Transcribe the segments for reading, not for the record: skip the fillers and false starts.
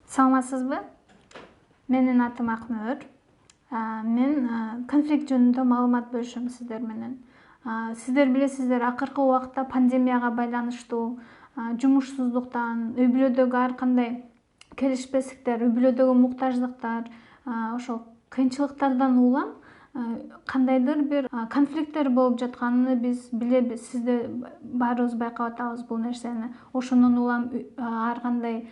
Саламатсызбы? Менин атым Акнөр. Мен конфликт жөнүндө маалымат бөлүшөм сиздер менен. Сиздер билесиздер, акыркы убакта пандемияга байланыштуу жумушсуздуктан, үй бүлөдөгү ар кандай келишпестиктер, үй бүлөдөгү муктаждыктар, ошол кыйынчылыктардан улам кандайдыр бир конфликттер болуп жатканын биз билебиз. Сиздер баарыбыз байкап атабыз бул нерсени. Ошондон улам ар кандай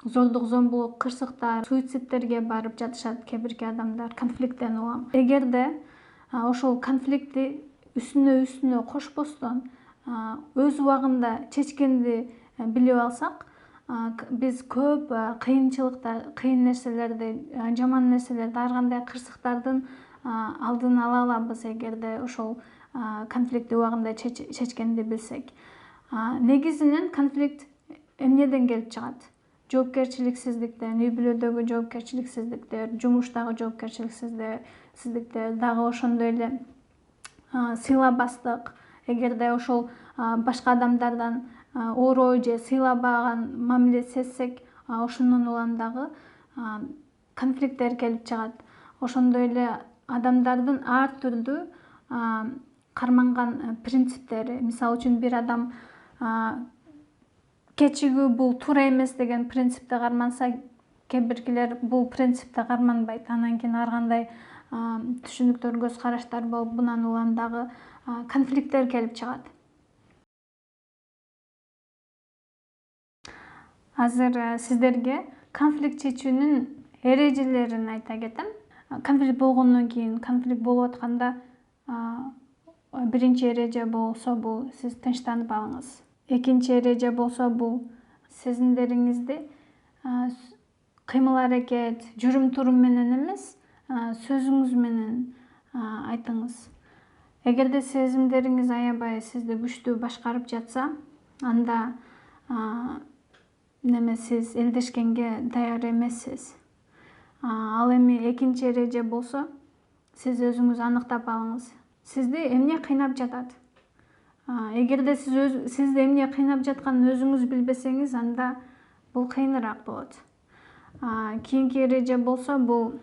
зордук зомбулук, кырсыктар, суицидтерге барып жатышат кээ бирки адамдар конфликттен улам. Эгерде ошол конфликтти үстүнө кошпостон өз убагында чечкенди билип алсак, биз көп кыйынчылыктар, кыйын нерселерди, жаман нерселерди, ар кандай кырсыктардын алдын ала алабыз, эгерде ошол конфликтти убагында чечкенди билсек. Негизинен конфликт эмнеден келип чыгат? Жоопкерчиликсиздиктен, үй бүлөдөгү жоопкерчиликсиздиктер, жумуштагы жоопкерчиликсиздиктер, дагы ошондой эле сыйлабастык. Эгерде ошол башка адамдардан оору же сыйлабаган мамиле сезсек, ошондон улам дагы конфликттер келип чыгат. Ошондой эле адамдардын ар түрдүү карманган принциптери, мисалы үчүн бир адам кечигүү бул туура эмес деген принципти карманса, кээ биркилер бул принципти карманбайт. Анан кийин ар кандай түшүнүктөр, көз караштар болуп, мындан улам дагы конфликттер келип чыгат. Азыр сиздерге конфликт чечүүнүн эрежелерин айта кетем. Конфликт болгондон кийин, конфликт болуп атканда биринчи эреже болсо бул сиз тынчтанып алыңыз. Экинчи эреже болсо бул сезимдериңизди кыймыл-аракет, жүрүм-турум менен эмес, сөзүңүз менен айтыңыз. Эгерде сезимдериңиз аябай сизди күчтүү башкарып жатса, анда сиз элдешкенге даяр эмессиз. Ал эми экинчи эреже болсо, сиз өзүңүз аныктап алыңыз. Сизди эмне кыйнап жатат? Эгерде сизди эмне кыйнап жатканын өзүңүз билбесеңиз, анда бул кыйыныраак болот. Кийинки эреже болсо, бул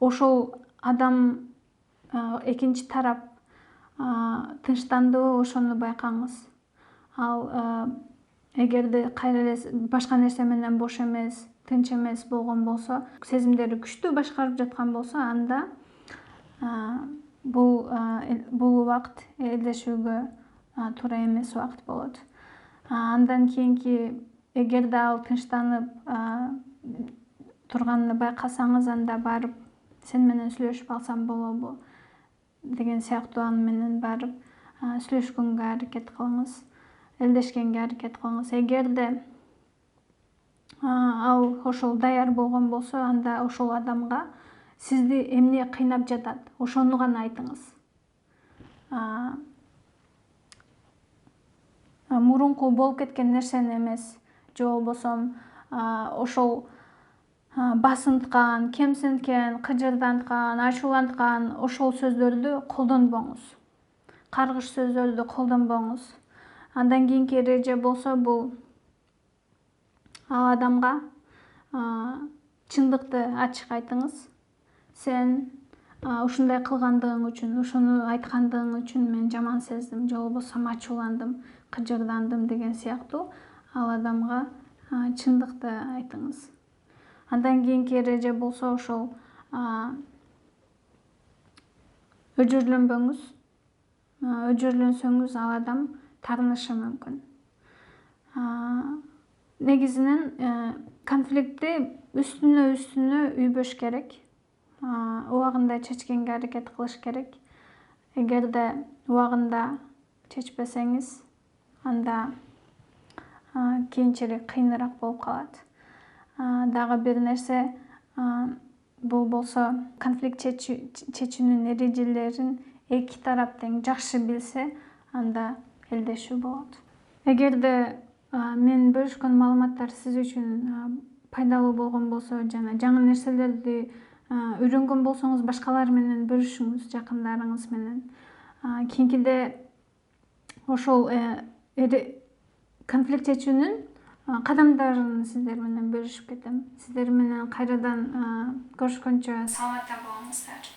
ошол адам, экинчи тарап тынчтандыбы, ошону байкаңыз. Ал эгерде кайра эле башка нерсе менен бош эмес, тынч эмес болгон болсо, сезимдери күчтүү башкарып жаткан болсо, анда бул убакыт элдешүүгө туура эмес убакыт болот. Андан кийинки, эгерде ал тынчтанып турганын байкасаңыз, анда барып сен менен сүйлөшүп алсам болобу деген сыяктуу аны менен барып сүйлөшкөнгө аракет кылыңыз, элдешкенге аракет кылыңыз. Эгерде ал ошол даяр болгон болсо, анда ошол адамга сизди эмне кыйнап жатат, ошону гана айтыңыз. Мурунку болуп кеткен нерсени эмес, же болбосо ошол басынткан, кемсинткен, кыжырданткан, ачууланткан ошол сөздөрдү колдонбоңуз. Каргыш сөздөрдү колдонбоңуз. Андан кийинки эреже болсо, бул ал адамга чындыкты ачык айтыңыз. Сен ушундай кылгандыгың үчүн, ушуну айткандыгың үчүн мен жаман сездим, же болбосо ачууландым, кыжырдандым деген сыяктуу ал адамга чындыкты айтыңыз. Андан кийинки эреже болсо, ошол өжөрлөнбөңүз. Өжөрлөнсөңүз, ал адам таарынышы мүмкүн. Негизинен конфликтти үстүнө үйбөш керек. Убагында чечкенге аракет кылыш керек. Эгерде убагында чечпесеңиз, анда кийинчерээк кыйыныраак болуп калат. Дагы бир нерсе, бул болсо конфликт чечүүнүн эрежелерин эки тарап тең жакшы билсе, анда элдешүү болот. Эгерде менин бөлүшкөн маалыматтар сиз үчүн пайдалуу болгон болсо, жана жаңы нерселерди үйрөнгөн болсоңуз, башкалар менен бөлүшүңүз, жакындарыңыз менен. Кийинкиде ошол конфликт чечүүнүн кадамдарын сиздер менен бөлүшүп кетем. Сиздер менен кайрадан көрүшкөнчө саламатта болуңуздар.